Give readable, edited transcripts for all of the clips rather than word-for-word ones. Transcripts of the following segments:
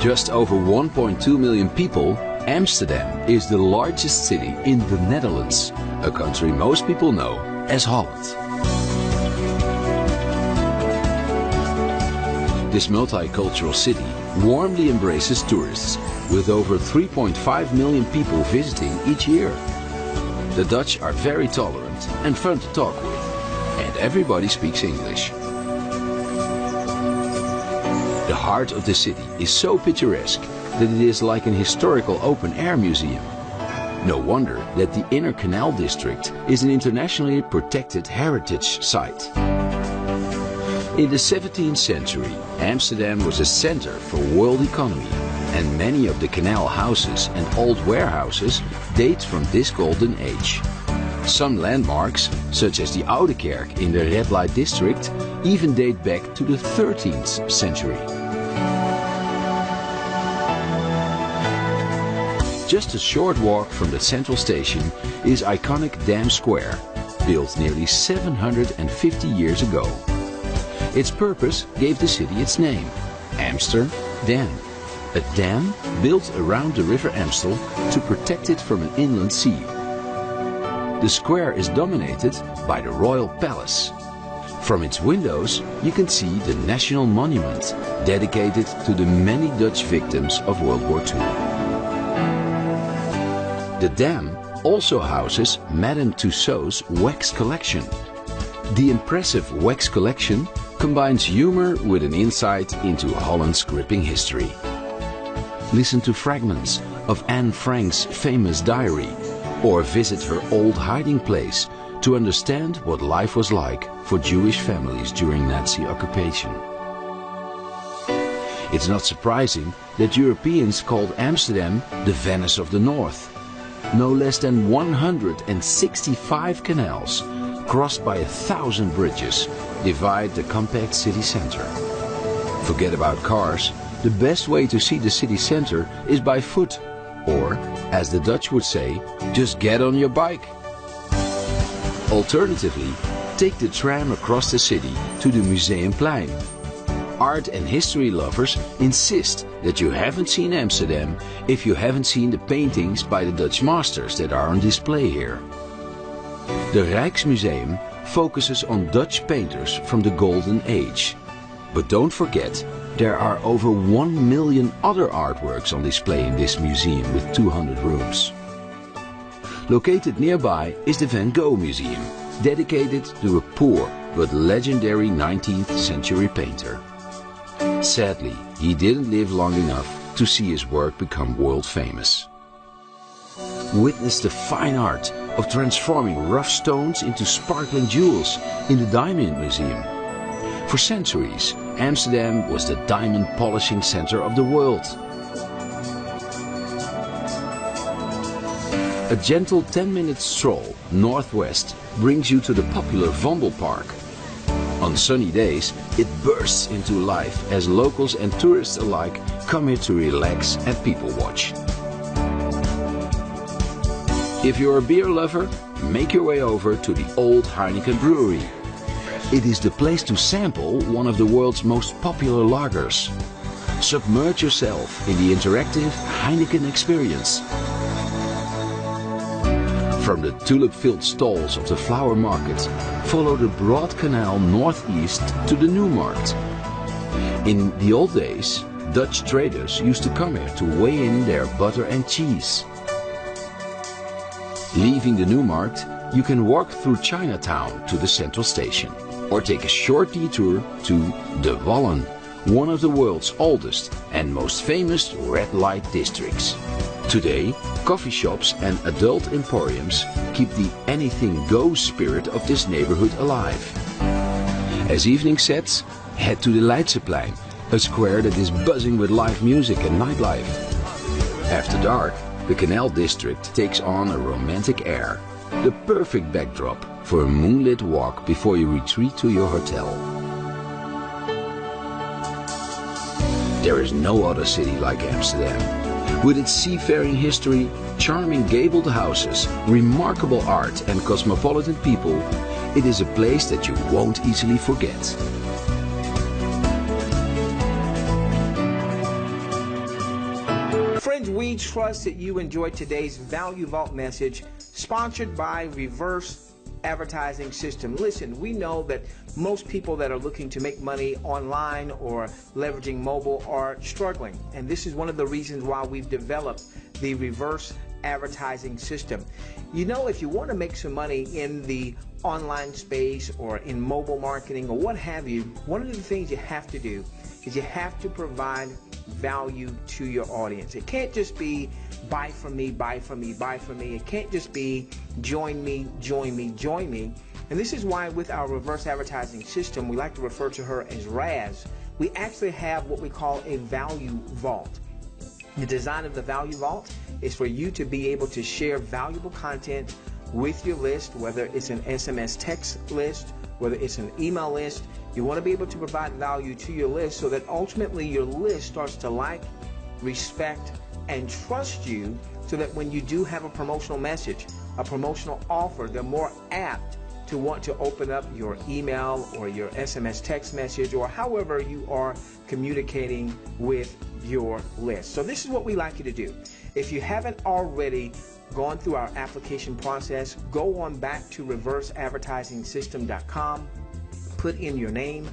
just over 1.2 million people, Amsterdam is the largest city in the Netherlands, a country most people know as Holland. This multicultural city warmly embraces tourists, with over 3.5 million people visiting each year. The Dutch are very tolerant and fun to talk with, and everybody speaks English. The heart of the city is so picturesque that it is like an historical open-air museum. No wonder that the Inner Canal district is an internationally protected heritage site. In the 17th century, Amsterdam was a center for world economy, and many of the canal houses and old warehouses date from this golden age. Some landmarks, such as the Oude Kerk in the red light district, even date back to the 13th century. Just a short walk from the central station is iconic Dam Square, built nearly 750 years ago. Its purpose gave the city its name, Amsterdam, a dam built around the river Amstel to protect it from an inland sea. The square is dominated by the Royal Palace. From its windows you can see the National Monument, dedicated to the many Dutch victims of World War II. The dam also houses Madame Tussauds wax collection. The impressive wax collection combines humor with an insight into Holland's gripping history. Listen to fragments of Anne Frank's famous diary, or visit her old hiding place to understand what life was like for Jewish families during Nazi occupation. It's not surprising that Europeans called Amsterdam the Venice of the North. No less than 165 canals, crossed by 1,000 bridges, divide the compact city center. Forget about cars, the best way to see the city center is by foot, or, as the Dutch would say, just get on your bike. Alternatively, take the tram across the city to the Museumplein. Art and history lovers insist that you haven't seen Amsterdam if you haven't seen the paintings by the Dutch masters that are on display here. The Rijksmuseum focuses on Dutch painters from the Golden Age. But don't forget, there are over 1 million other artworks on display in this museum with 200 rooms. Located nearby is the Van Gogh Museum, dedicated to a poor but legendary 19th century painter. Sadly, he didn't live long enough to see his work become world famous. Witness the fine art of transforming rough stones into sparkling jewels in the Diamond Museum. For centuries, Amsterdam was the diamond polishing center of the world. A gentle 10-minute stroll northwest brings you to the popular Wandelpark. On sunny days, it bursts into life as locals and tourists alike come here to relax and people watch. If you're a beer lover, make your way over to the Old Heineken Brewery. It is the place to sample one of the world's most popular lagers. Submerge yourself in the interactive Heineken experience. From the tulip-filled stalls of the flower market, follow the broad canal northeast to the New Markt. In the old days, Dutch traders used to come here to weigh in their butter and cheese. Leaving the New Markt, you can walk through Chinatown to the central station, or take a short detour to De Wallen, one of the world's oldest and most famous red light districts. Today, coffee shops and adult emporiums keep the anything goes spirit of this neighborhood alive. As evening sets, head to the Leidseplein, a square that is buzzing with live music and nightlife. After dark, the Canal District takes on a romantic air, the perfect backdrop for a moonlit walk before you retreat to your hotel. There is no other city like Amsterdam. With its seafaring history, charming gabled houses, remarkable art and cosmopolitan people, it is a place that you won't easily forget. We trust that you enjoyed today's Value Vault message, sponsored by Reverse Advertising System. Listen, we know that most people that are looking to make money online or leveraging mobile are struggling, and this is one of the reasons why we've developed the Reverse Advertising System. You know, if you want to make some money in the online space or in mobile marketing or what have you, one of the things you have to do is you have to provide value to your audience. It can't just be buy from me, buy from me, buy from me. It can't just be join me, join me, join me. And this is why with our reverse advertising system, we like to refer to her as RAS, we actually have what we call a value vault. The design of the value vault is for you to be able to share valuable content with your list, whether it's an SMS text list, whether it's an email list. You want to be able to provide value to your list so that ultimately your list starts to like, respect, and trust you, so that when you do have a promotional message, a promotional offer, they're more apt to want to open up your email or your SMS text message or however you are communicating with your list. So this is what we like you to do. If you haven't already gone through our application process, go on back to reverseadvertisingsystem.com, put in your name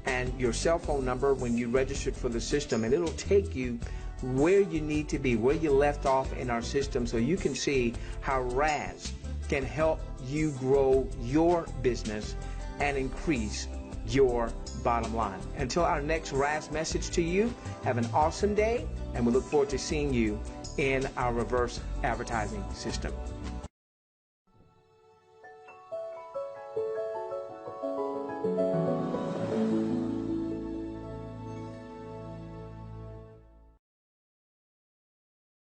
and your cell phone number when you registered for the system, and it'll take you where you need to be, where you left off in our system, so you can see how RAS can help you grow your business and increase your bottom line. Until our next RAS message to you, have an awesome day, and we look forward to seeing you in our reverse advertising system.